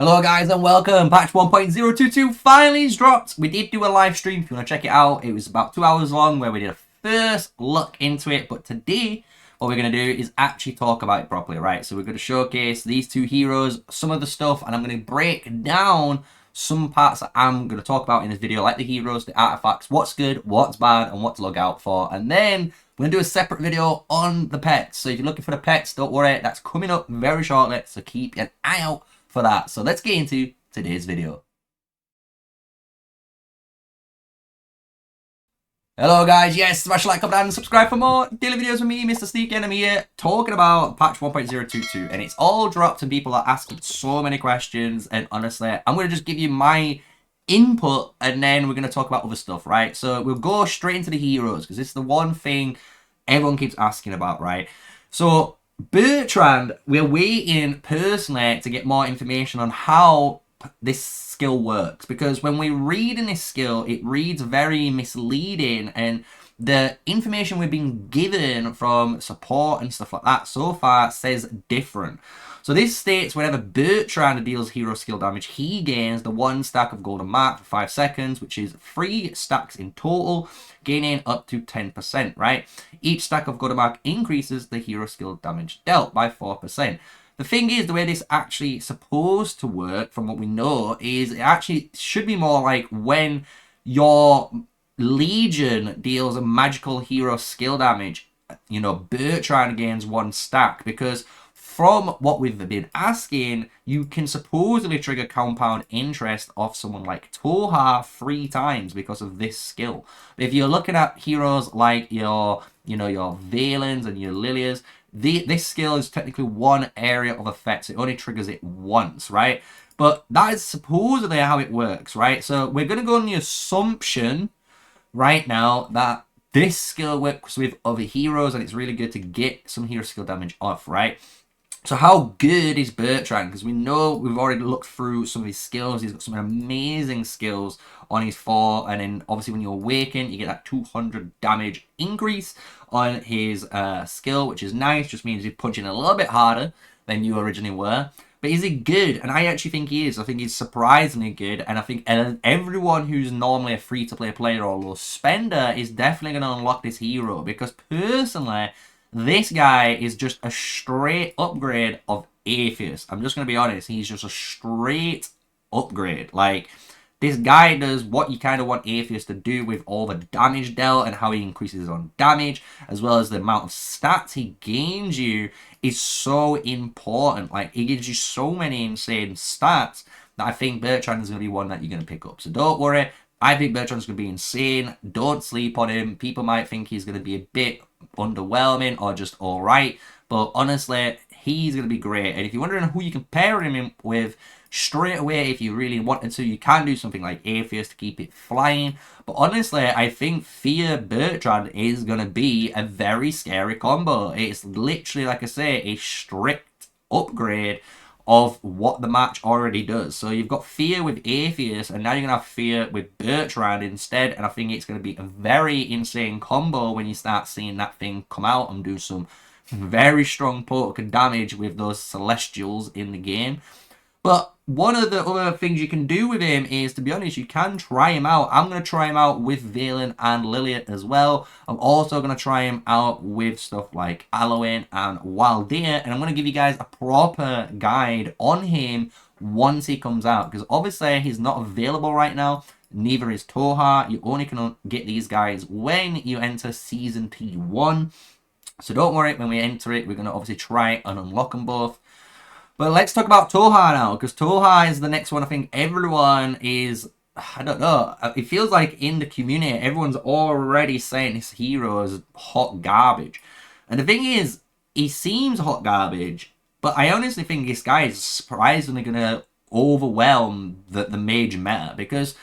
Hello guys and welcome. Patch 1.022 finally is dropped. We did do a live stream if you want to check it out. It was about 2 hours long where we did a first look into it. But today what we're going to do is actually talk about it properly, right? So we're going to showcase these two heroes, some of the stuff, and I'm going to break down some parts that I'm going to talk about in this video, like the heroes, the artifacts, what's good, what's bad, and what to look out for. And then we're going to do a separate video on the pets. So if you're looking for the pets, don't worry, that's coming up very shortly. So keep an eye out for that. So let's get into today's video. Hello guys, yes, smash like, comment, and subscribe for more daily videos with me, MrSneakyy, and I'm here talking about patch 1.022, and it's all dropped and people are asking so many questions, and honestly, I'm going to just give you my input, and then we're going to talk about other stuff, right? So we'll go straight into the heroes, because it's the one thing everyone keeps asking about, right? So Bertrand, we're waiting personally to get more information on how this skill works, because when we read in this skill, it reads very misleading, and the information we've been given from support and stuff like that so far says different. So this states whenever Bertrand deals hero skill damage, he gains the 1 stack of golden mark for 5 seconds, which is 3 stacks in total, gaining up to 10%, right? Each stack of golden mark increases the hero skill damage dealt by 4%. The thing is, the way this actually supposed to work, from what we know, is it actually should be more like when your Legion deals a magical hero skill damage, you know, Bertrand gains 1 stack, because from what we've been asking, you can supposedly trigger compound interest off someone like Toha 3 times because of this skill. But if you're looking at heroes like your Valens and your Lilias, this skill is technically 1 area of effect, so it only triggers it once, right? But that is supposedly how it works, right? So we're going to go on the assumption right now that this skill works with other heroes, and it's really good to get some hero skill damage off, right? So how good is Bertrand? Because we know, we've already looked through some of his skills. He's got some amazing skills on his 4. And then obviously when you awaken, you get that 200 damage increase on his skill, which is nice. Just means you're punching a little bit harder than you originally were. But is he good? And I actually think he is. I think he's surprisingly good. And I think everyone who's normally a free-to-play player or low spender is definitely going to unlock this hero. Because personally, this guy is just a straight upgrade of Atheist. I'm just going to be honest. He's just a straight upgrade. Like, this guy does what you kind of want Atheist to do with all the damage dealt and how he increases his own damage, as well as the amount of stats he gains you is so important. Like, he gives you so many insane stats that I think Bertrand is going to be one that you're going to pick up. So don't worry. I think Bertrand's going to be insane. Don't sleep on him. People might think he's going to be a bit underwhelming or just alright, but honestly, he's going to be great. And if you're wondering who you can pair him with, straight away, if you really wanted to, you can do something like Atheist to keep it flying. But honestly, I think Fear Bertrand is going to be a very scary combo. It's literally, like I say, a strict upgrade of what the match already does. So you've got Fear with Atheist, and now you're going to have Fear with Bertrand instead, and I think it's going to be a very insane combo when you start seeing that thing come out and do some very strong poke damage with those Celesitals in the game. But one of the other things you can do with him is, to be honest, you can try him out. I'm going to try him out with Valen and Liliat as well. I'm also going to try him out with stuff like Aloin and Wildeer. And I'm going to give you guys a proper guide on him once he comes out. Because obviously he's not available right now. Neither is Toha. You only can get these guys when you enter Season T1. So don't worry, when we enter it, we're going to obviously try and unlock them both. But let's talk about Toha now, because Toha is the next one. I think everyone is, I don't know, it feels like in the community, everyone's already saying this hero is hot garbage. And the thing is, he seems hot garbage, but I honestly think this guy is surprisingly going to overwhelm the Mage meta, because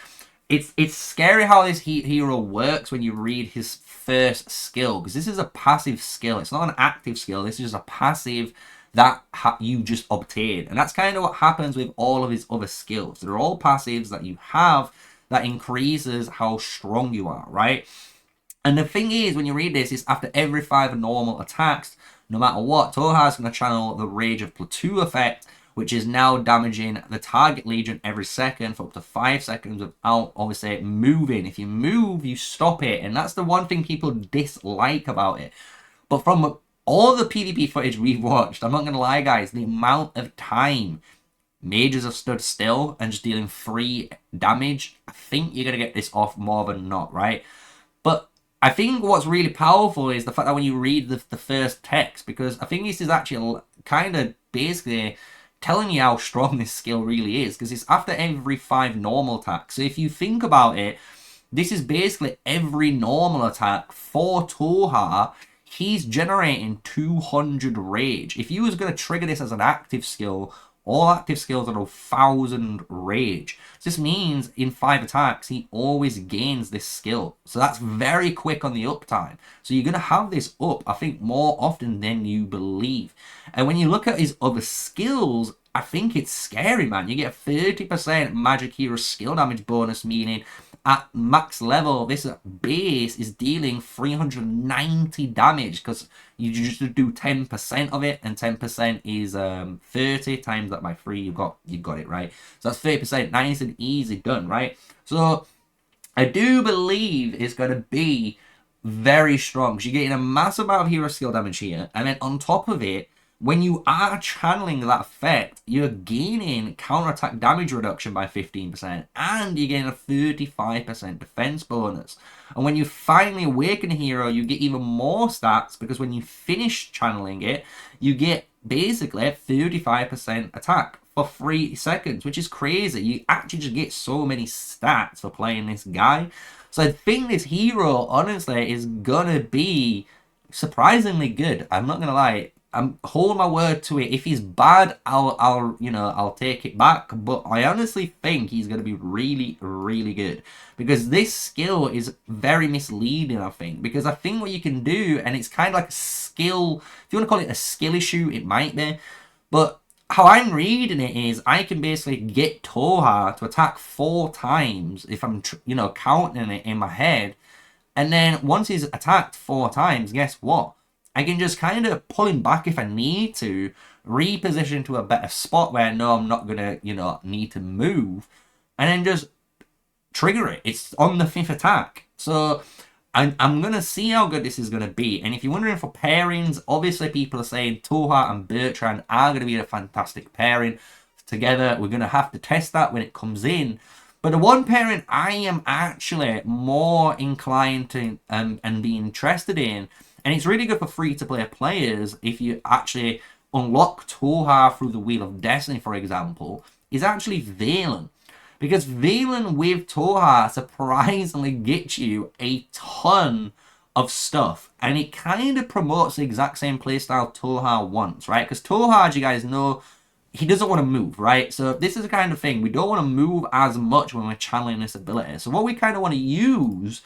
it's scary how this hero works when you read his first skill, because this is a passive skill. It's not an active skill. This is just a passive that you just obtain. And that's kind of what happens with all of his other skills. They're all passives that you have that increases how strong you are, right? And the thing is, when you read this, it's after every 5 normal attacks, no matter what, Toha is going to channel the Rage of Plateau effect, which is now damaging the target legion every second for up to 5 seconds without, obviously, moving. If you move, you stop it, and that's the one thing people dislike about it. But from all the PvP footage we've watched, I'm not going to lie, guys, the amount of time mages have stood still and just dealing 3 damage, I think you're going to get this off more than not, right? But I think what's really powerful is the fact that when you read the first text, because I think this is actually kind of basically telling you how strong this skill really is, because it's after every 5 normal attacks. So if you think about it, this is basically every normal attack for Toha. He's generating 200 rage. If you was going to trigger this as an active skill, all active skills are 1,000 rage. So this means in 5 attacks, he always gains this skill. So that's very quick on the uptime. So you're going to have this up, I think, more often than you believe. And when you look at his other skills, I think it's scary, man. You get 30% magic hero skill damage bonus, meaning at max level, this base is dealing 390 damage because you just do 10% of it, and 10% is 30 times that by 3. You got it, right? So that's 30%, nice and easy done, right? So I do believe it's going to be very strong. So you're getting a massive amount of hero skill damage here, and then on top of it, when you are channeling that effect, you're gaining counterattack damage reduction by 15%, and you're getting a 35% defense bonus. And when you finally awaken a hero, you get even more stats, because when you finish channeling it, you get basically 35% attack for 3 seconds, which is crazy. You actually just get so many stats for playing this guy. So I think this hero, honestly, is gonna be surprisingly good. I'm not gonna lie. I'm holding my word to it. If he's bad, I'll take it back. But I honestly think he's going to be really, really good, because this skill is very misleading, I think. Because I think what you can do, and it's kind of like a skill, if you want to call it a skill issue, it might be. But how I'm reading it is, I can basically get Toha to attack 4 times if I'm, counting it in my head. And then once he's attacked 4 times, guess what? I can just kind of pull him back if I need to, reposition to a better spot where I know I'm not going to, need to move, and then just trigger it. It's on the 5th attack. So I'm going to see how good this is going to be. And if you're wondering for pairings, obviously people are saying Toha and Bertrand are going to be a fantastic pairing together. We're going to have to test that when it comes in. But the one pairing I am actually more inclined to and be interested in, and it's really good for free-to-play players if you actually unlock Toha through the Wheel of Destiny, for example, is actually Valen. Because Valen with Toha surprisingly gets you a ton of stuff. And it kind of promotes the exact same playstyle Toha wants, right? Because Toha, as you guys know, he doesn't want to move, right? So this is the kind of thing. We don't want to move as much when we're channeling this ability. So what we kind of want to use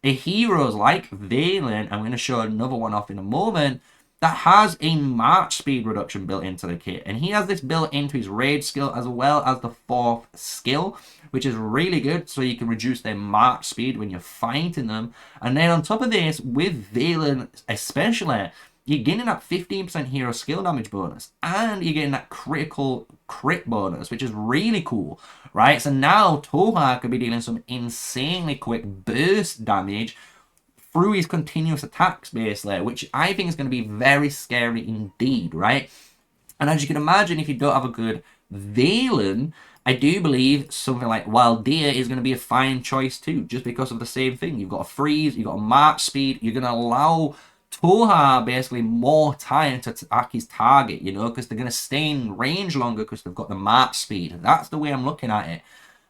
are heroes like Valen, I'm going to show another one off in a moment, that has a march speed reduction built into the kit. And he has this built into his rage skill as well as the 4th skill, which is really good, so you can reduce their march speed when you're fighting them. And then on top of this, with Valen especially, you're getting that 15% hero skill damage bonus, and you're getting that critical crit bonus, which is really cool, right? So now Toha could be dealing some insanely quick burst damage through his continuous attacks, basically, which I think is going to be very scary indeed, right? And as you can imagine, if you don't have a good Valen, I do believe something like Wild Deer is going to be a fine choice too, just because of the same thing. You've got a freeze, you've got a march speed, you're going to allow Toha basically more time to attack his target, because they're going to stay in range longer because they've got the march speed. That's the way I'm looking at it.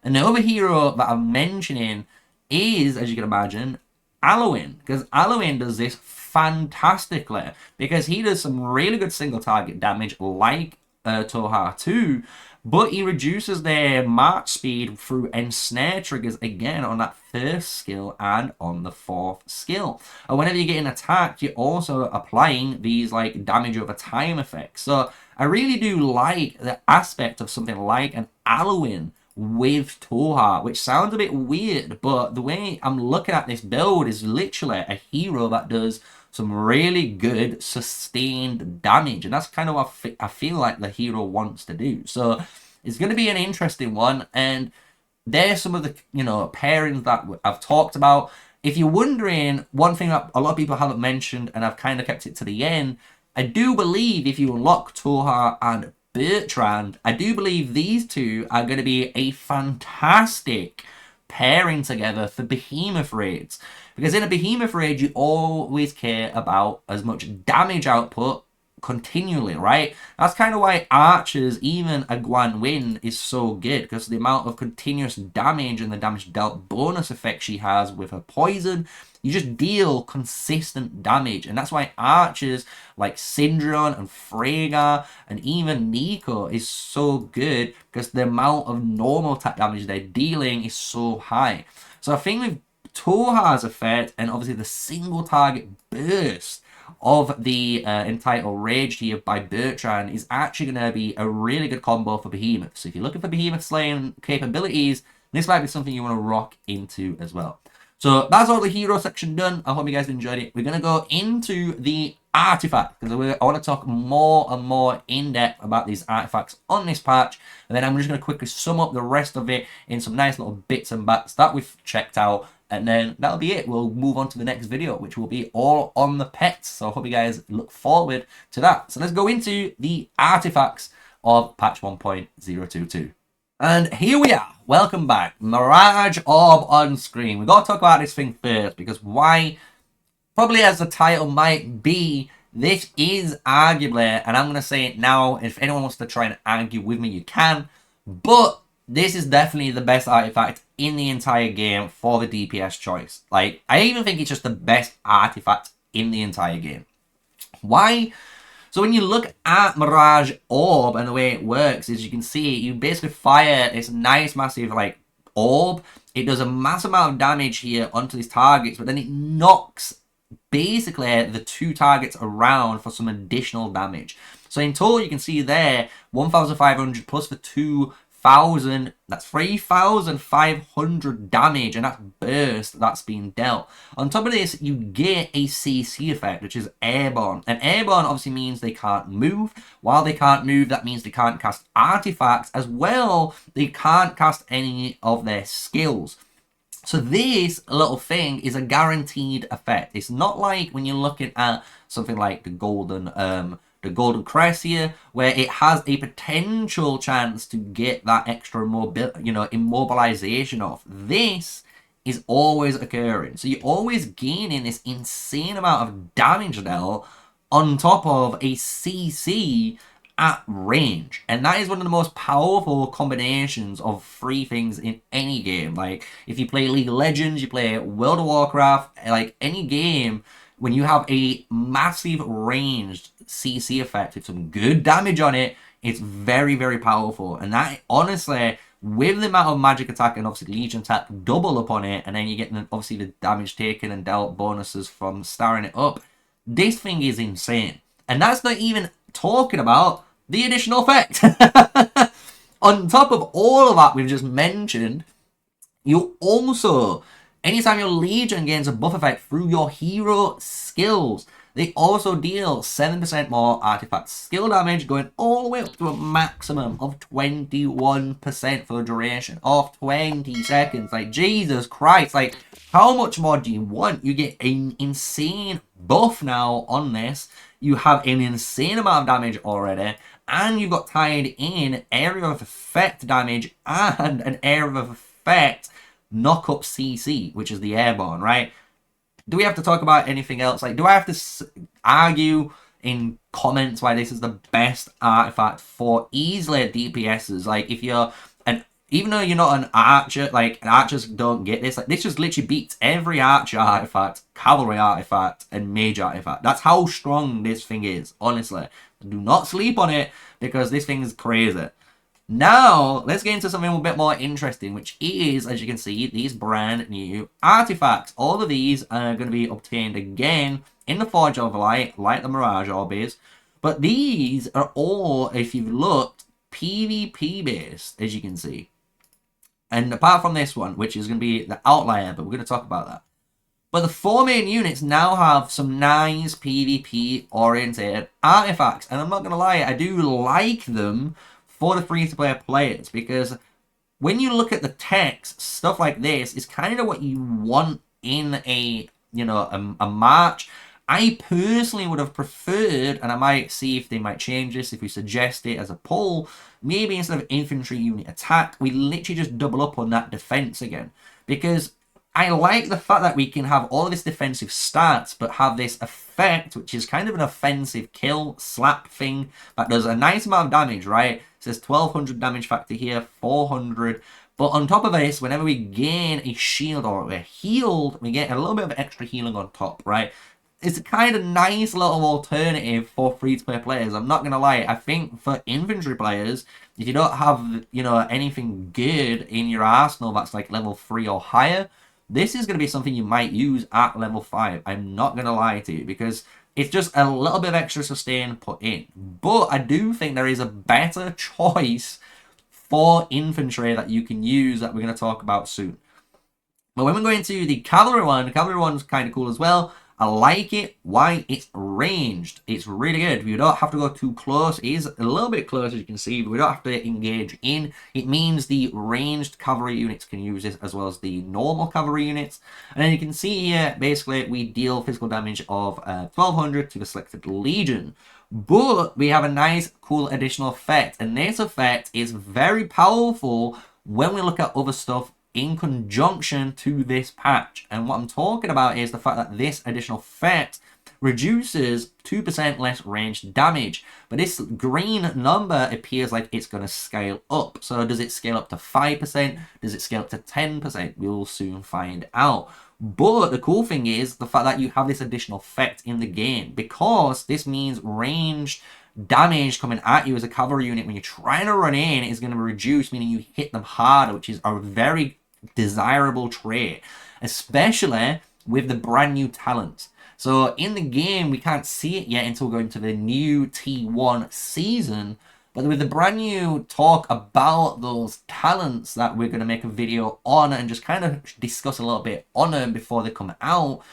And the other hero that I'm mentioning is, as you can imagine, Alwyn, because Alwyn does this fantastically, because he does some really good single target damage like Toha too, but he reduces their march speed through ensnare triggers again on that 1st skill and on the 4th skill. And whenever you're getting attacked, you're also applying these like damage over time effects. So I really do like the aspect of something like an Alwyn with Toha, which sounds a bit weird, but the way I'm looking at this build is literally a hero that does some really good sustained damage, and that's kind of what I feel like the hero wants to do. So it's going to be an interesting one, and there's some of the, you know, pairings that I've talked about. If you're wondering, one thing that a lot of people haven't mentioned, and I've kind of kept it to the end, I do believe if you unlock Toha and Bertrand, I do believe these two are going to be a fantastic pairing together for behemoth raids. Because in a behemoth raid, you always care about as much damage output continually, right? That's kind of why archers, even a Guan Win, is so good, because the amount of continuous damage and the damage dealt bonus effect she has with her poison, you just deal consistent damage. And that's why archers like Syndron and Freyga and even Nico is so good, because the amount of normal attack damage they're dealing is so high. So I think with Toha's effect and obviously the single target burst of the entitled Rage here by Bertrand is actually going to be a really good combo for Behemoth. So if you're looking for Behemoth slaying capabilities, this might be something you want to rock into as well. So that's all the hero section done. I hope you guys enjoyed it. We're going to go into the artifact, because I want to talk more and more in depth about these artifacts on this patch, and then I'm just going to quickly sum up the rest of it in some nice little bits and bats that we've checked out, and then that'll be it. We'll move on to the next video, which will be all on the pets. So I hope you guys look forward to that. So let's go into the artifacts of patch 1.022. And here we are. Welcome back. Mirage Orb on screen. We've got to talk about this thing first, because why? Probably as the title might be, this is arguably, and I'm going to say it now, if anyone wants to try and argue with me, you can, but this is definitely the best artifact in the entire game for the DPS choice. Like, I even think it's just the best artifact in the entire game. Why? So when you look at Mirage Orb and the way it works, as you can see, you basically fire this nice massive like orb. It does a massive amount of damage here onto these targets, but then it knocks basically the two targets around for some additional damage. So in total, you can see there 1,500 plus for 2,000. That's 3,500 damage, and that's burst that's being dealt. On top of this, you get a CC effect, which is airborne. And airborne obviously means they can't move. While they can't move, that means they can't cast artifacts. As well, they can't cast any of their skills. So this little thing is a guaranteed effect. It's not like when you're looking at something like the golden crest here, where it has a potential chance to get that extra immobilization off. This is always occurring. So you're always gaining this insane amount of damage dealt on top of a CC at range, and that is one of the most powerful combinations of three things in any game. Like if you play League of Legends, you play World of Warcraft, like any game, when you have a massive ranged CC effect with some good damage on it, it's very, very powerful. And that honestly, with the amount of magic attack and obviously Legion attack double upon it, and then you get obviously the damage taken and dealt bonuses from starring it up, this thing is insane. And that's not even talking about the additional effect. On top of all of that we've just mentioned, you also, anytime your Legion gains a buff effect through your hero skills, they also deal 7% more artifact skill damage, going all the way up to a maximum of 21% for the duration of 20 seconds. Like, Jesus Christ, like, how much more do you want? You get an insane buff now on this. You have an insane amount of damage already, and you've got tied in area of effect damage and an area of effect knock-up CC, which is the airborne, right? Do we have to talk about anything else? Like, do I have to argue in comments why this is the best artifact for easily DPSs? Like, if you're even though you're not an archer, like, archers don't get this. Like, this just literally beats every archer artifact, cavalry artifact, and mage artifact. That's how strong this thing is, honestly. Do not sleep on it, because this thing is crazy. Now, let's get into something a bit more interesting, which is, as you can see, these brand new artifacts. All of these are going to be obtained again in the Forge of Light, like the Mirage Orb is. But these are all, if you've looked, PvP based, as you can see. And apart from this one, which is going to be the outlier, but we're going to talk about that. But the 4 main units now have some nice PvP oriented artifacts. And I'm not going to lie, I do like them for the free-to-play players, because when you look at the text, stuff like this is kind of what you want in a, you know, a march. I personally would have preferred, and I might see if they might change this, if we suggest it as a poll, maybe instead of infantry unit attack, we literally just double up on that defense again. Because I like the fact that we can have all of this defensive stats, but have this effect, which is kind of an offensive kill slap thing that does a nice amount of damage, right? It says 1200 damage factor here, 400. But on top of this, whenever we gain a shield or we're healed, we get a little bit of extra healing on top, right? It's a kind of nice little alternative for free-to-play players. I'm not going to lie. I think for infantry players, if you don't have, you know, anything good in your arsenal that's like level 3 or higher, this is going to be something you might use at level 5. I'm not going to lie to you, because it's just a little bit of extra sustain put in. But I do think there is a better choice for infantry that you can use that we're going to talk about soon. But when we go into the cavalry one's kind of cool as well. I like it. Why? It's ranged. It's really good. We don't have to go too close. It is a little bit close, as you can see, but we don't have to engage in. It means the ranged cavalry units can use this as well as the normal cavalry units. And then you can see here, basically, we deal physical damage of 1200 to the selected legion. But we have a nice, cool additional effect. And this effect is very powerful when we look at other stuff in conjunction to this patch. And what I'm talking about is the fact that this additional effect reduces 2% less ranged damage. But this green number appears like it's going to scale up. So does it scale up to 5%? Does it scale up to 10%? We'll soon find out. But the cool thing is the fact that you have this additional effect in the game, because this means ranged damage coming at you as a cavalry unit when you're trying to run in is going to reduce, meaning you hit them harder, which is a very desirable trait, especially with the brand new talents. So in the game, we can't see it yet until going to the new T1 season, but with the brand new talk about those talents that we're going to make a video on and just kind of discuss a little bit on them before they come out,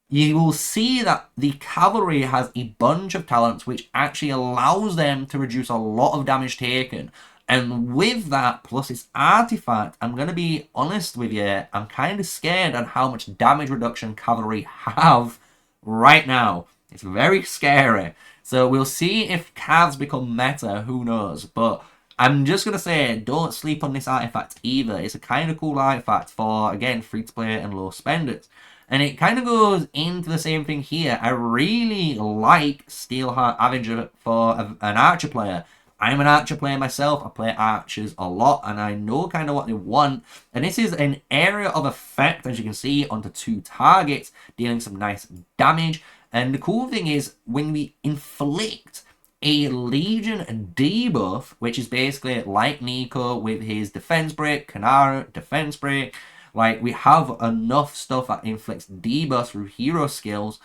you will see that the cavalry has a bunch of talents which actually allows them to reduce a lot of damage taken. And with that, plus its artifact, I'm going to be honest with you, I'm kind of scared on how much damage reduction cavalry have right now. It's very scary. So we'll see if calves become meta, who knows. But I'm just going to say, don't sleep on this artifact either. It's a kind of cool artifact for, again, free-to-play and low spenders. And it kind of goes into the same thing here. I really like Steelheart Avenger for an archer player. I'm an archer player myself. I play archers a lot, and I know kind of what they want. And this is an area of effect, as you can see, onto 2 targets, dealing some nice damage. And the cool thing is, when we inflict a Legion debuff, which is basically like Nico with his defense break, Kanara defense break, like we have enough stuff that inflicts debuffs through hero skills,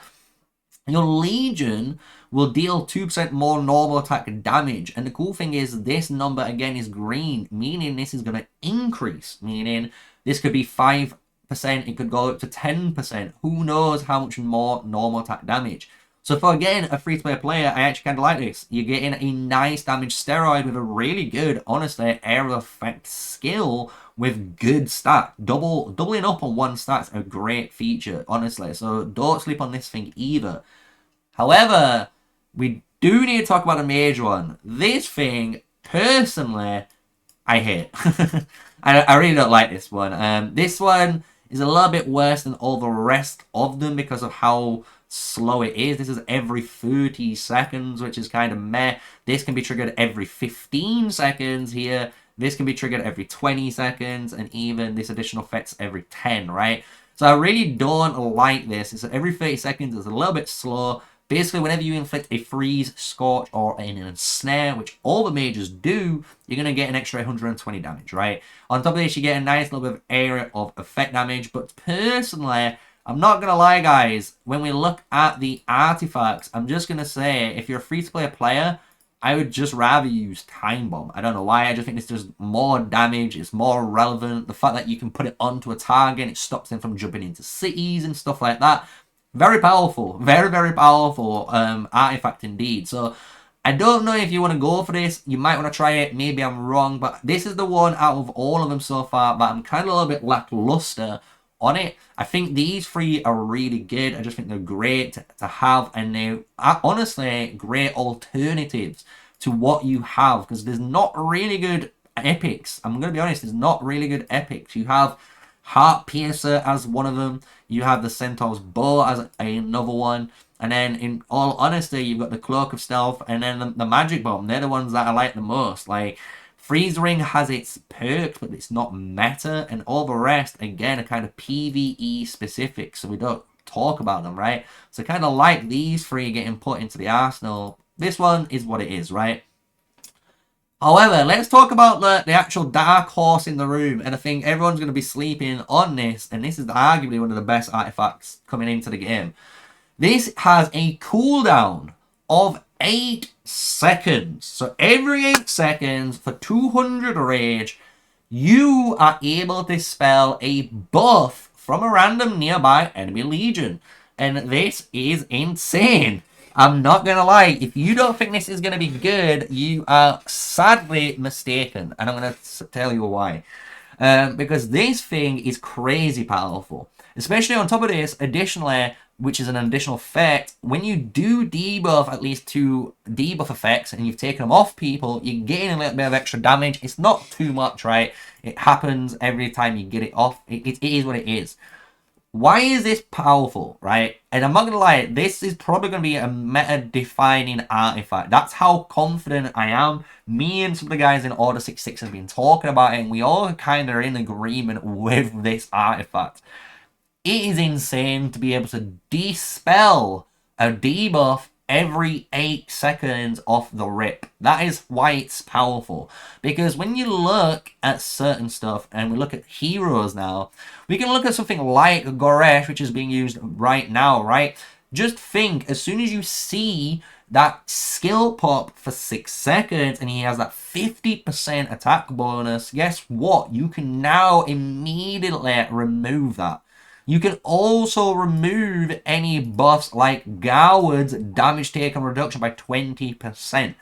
your Legion will deal 2% more normal attack damage. And the cool thing is this number again is green, meaning this is going to increase, meaning this could be 5%, it could go up to 10%. Who knows how much more normal attack damage. So for, again, a free-to-play player, I actually kind of like this. You're getting a nice damage steroid with a really good, honestly, area effect skill with good stat. Doubling up on one stat's a great feature, honestly. So don't sleep on this thing either. However, we do need to talk about the Mage one. This thing, personally, I hate. I really don't like this one. This one is a little bit worse than all the rest of them because of how slow it is. This is every 30 seconds, which is kind of meh. This can be triggered every 15 seconds here. This can be triggered every 20 seconds, and even this additional effect's every 10, right? So I really don't like this. It's every 30 seconds. It's a little bit slow. Basically, whenever you inflict a freeze, scorch, or an ensnare, which all the mages do, you're going to get an extra 120 damage, right? On top of this, you get a nice little bit of area of effect damage. But personally, I'm not going to lie, guys. When we look at the artifacts, I'm just going to say, if you're a free-to-play player, I would just rather use Time Bomb. I don't know why. I just think this does more damage. It's more relevant. The fact that you can put it onto a target, it stops them from jumping into cities and stuff like that. Very powerful. Very, very powerful artifact indeed. So I don't know if you want to go for this. You might want to try it. Maybe I'm wrong. But this is the one out of all of them so far that I'm kind of a little bit lackluster on it. I think these three are really good. I just think they're great to have, and they are honestly great alternatives to what you have, because there's not really good epics. I'm going to be honest, there's not really good epics. You have Heart Piercer as one of them. You have the Centaur's Bow as another one. And then, in all honesty, you've got the Cloak of Stealth and then the Magic Bomb. They're the ones that I like the most. Like, Freeze Ring has its perks, but it's not meta. And all the rest, again, are kind of PvE specific. So we don't talk about them, right? So kind of like these three getting put into the arsenal. This one is what it is, right? However, let's talk about the actual dark horse in the room. And I think everyone's going to be sleeping on this. And this is arguably one of the best artifacts coming into the game. This has a cooldown of 8 seconds. So every 8 seconds for 200 rage, you are able to spell a buff from a random nearby enemy legion. And this is insane. I'm not going to lie. If you don't think this is going to be good, you are sadly mistaken. And I'm going to tell you why. Because this thing is crazy powerful. Especially on top of this, additionally, which is an additional effect, when you do debuff at least 2 debuff effects and you've taken them off people, you're getting a little bit of extra damage. It's not too much, right? It happens every time you get it off. It is what it is. Why is this powerful, right? And I'm not going to lie, this is probably going to be a meta-defining artifact. That's how confident I am. Me and some of the guys in Order 66 have been talking about it, and we all kind of are in agreement with this artifact. It is insane to be able to dispel a debuff every 8 seconds off the rip. That is why it's powerful. Because when you look at certain stuff, and we look at heroes now, we can look at something like Goresh, which is being used right now, right? Just think, as soon as you see that skill pop for 6 seconds, and he has that 50% attack bonus, guess what? You can now immediately remove that. You can also remove any buffs like Goward's damage taken reduction by 20%.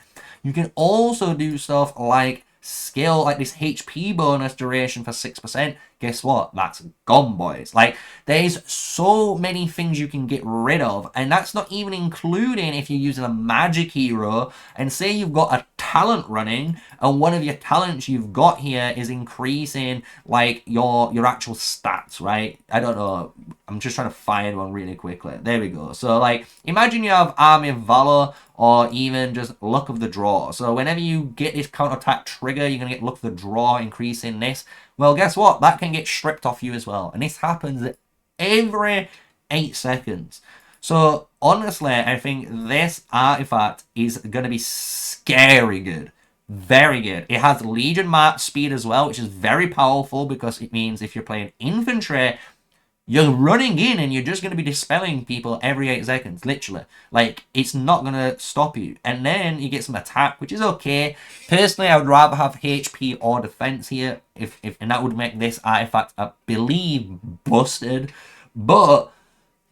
You can also do stuff like skill, like this HP bonus duration for 6%. Guess what? That's gone, boys. Like, there's so many things you can get rid of, and that's not even including if you're using a magic hero, and say you've got a talent running, and one of your talents you've got here is increasing, like, your actual stats, right? I don't know. I'm just trying to find one really quickly. There we go. So, like, imagine you have Army of Valor, or even just Luck of the Draw. So whenever you get this counterattack trigger, you're going to get Luck of the Draw, increasing this. Well, guess what? That can get stripped off you as well. And this happens every 8 seconds. So, honestly, I think this artifact is going to be scary good. Very good. It has Legion March speed as well, which is very powerful because it means if you're playing infantry, you're running in and you're just going to be dispelling people every 8 seconds, literally. Like, it's not going to stop you. And then you get some attack, which is okay. Personally, I would rather have HP or defense here, and that would make this artifact, I believe, busted. But,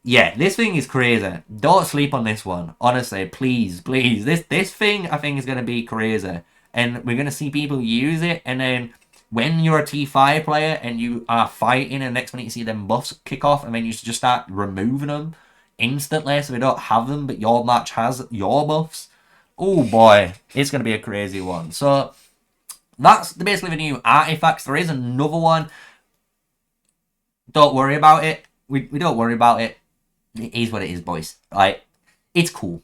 yeah, this thing is crazy. Don't sleep on this one. Honestly, please, please. This thing, I think, is going to be crazy. And we're going to see people use it, and then when you're a T5 player and you are fighting and next minute you see them buffs kick off and then you just start removing them instantly so we don't have them but your match has your buffs. Oh boy, it's going to be a crazy one. So that's basically the new artifacts. There is another one. Don't worry about it. We don't worry about it. It is what it is, boys. Like, it's cool.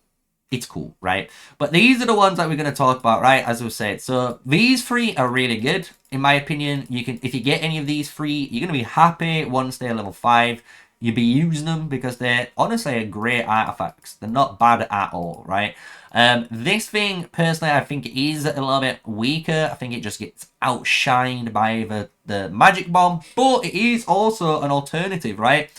It's cool, right? But these are the ones that we're going to talk about, right? As we said. So these three are really good. In my opinion, you can, if you get any of these three, you're going to be happy once they're level 5. You'll be using them because they're honestly great artifacts. They're not bad at all, right? This thing, personally, I think is a little bit weaker. I think it just gets outshined by the Magic Bomb. But it is also an alternative, right?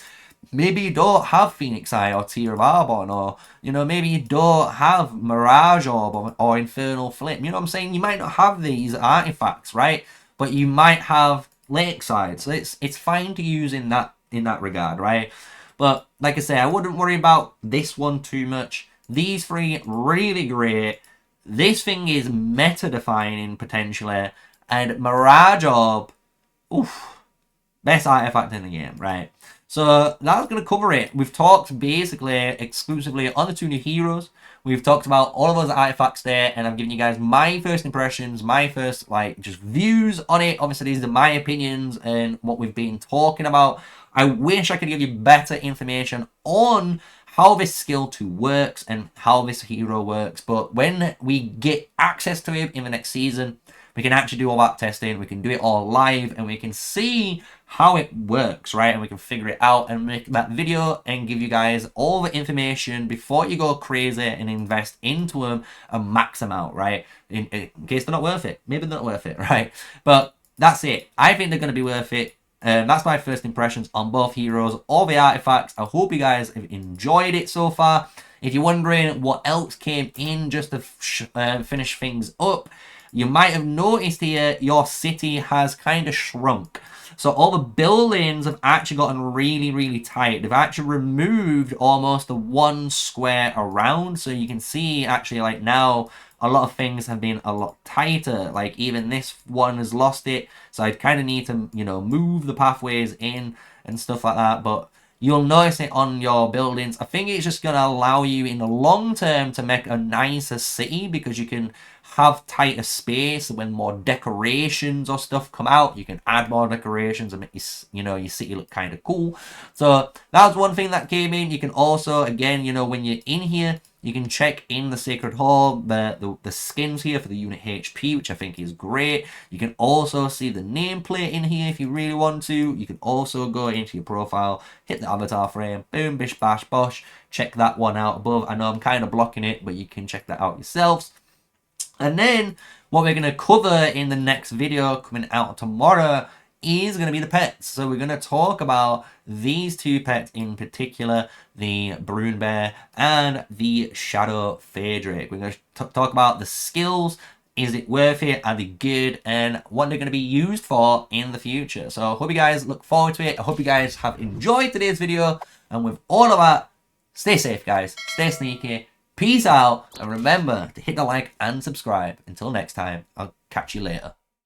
maybe you don't have Phoenix Eye or Tear of Arbon, or, you know, maybe you don't have Mirage Orb or Infernal Flame. You know what I'm saying? You might not have these artifacts, right? But you might have Lakeside, so it's fine to use in that regard, right? But like I say, I wouldn't worry about this one too much. These three really great. This thing is meta defining potentially, and Mirage Orb, oof, best artifact in the game, right? So that's going to cover it. We've talked basically exclusively on the 2 new heroes. We've talked about all of those artifacts there, and I've given you guys my first impressions, my first, like, just views on it. Obviously, these are my opinions and what we've been talking about. I wish I could give you better information on how this skill 2 works and how this hero works, but when we get access to it in the next season, we can actually do all that testing, we can do it all live, and we can see how it works, right? And we can figure it out and make that video and give you guys all the information before you go crazy and invest into them and max them out, right? In case they're not worth it. Maybe they're not worth it, right? But that's it. I think they're going to be worth it. That's my first impressions on both heroes, all the artifacts. I hope you guys have enjoyed it so far. If you're wondering what else came in just to finish things up, you might have noticed here your city has kind of shrunk. So all the buildings have actually gotten really, really tight. They've actually removed almost the 1 square around. So you can see actually like now a lot of things have been a lot tighter. Like even this one has lost it. So I'd kind of need to, you know, move the pathways in and stuff like that. But you'll notice it on your buildings. I think it's just going to allow you in the long term to make a nicer city because you can have tighter space. When more decorations or stuff come out, you can add more decorations and make your city look kind of cool. So that was one thing that came in. You can also, again, you know, when you're in here, you can check in the Sacred Hall, the skins here for the unit HP, which I think is great. You can also see the nameplate in here if you really want to. You can also go into your profile, hit the avatar frame, boom, bish, bash, bosh. Check that one out above. I know I'm kind of blocking it, but you can check that out yourselves. And then what we're going to cover in the next video coming out tomorrow is going to be the pets. So we're going to talk about these 2 pets in particular, the Brune Bear and the Shadow Phaedrake. We're going to talk about the skills. Is it worth it? Are they good? And what they're going to be used for in the future. So I hope you guys look forward to it. I hope you guys have enjoyed today's video. And with all of that, stay safe, guys. Stay sneaky. Peace out, and remember to hit the like and subscribe. Until next time, I'll catch you later.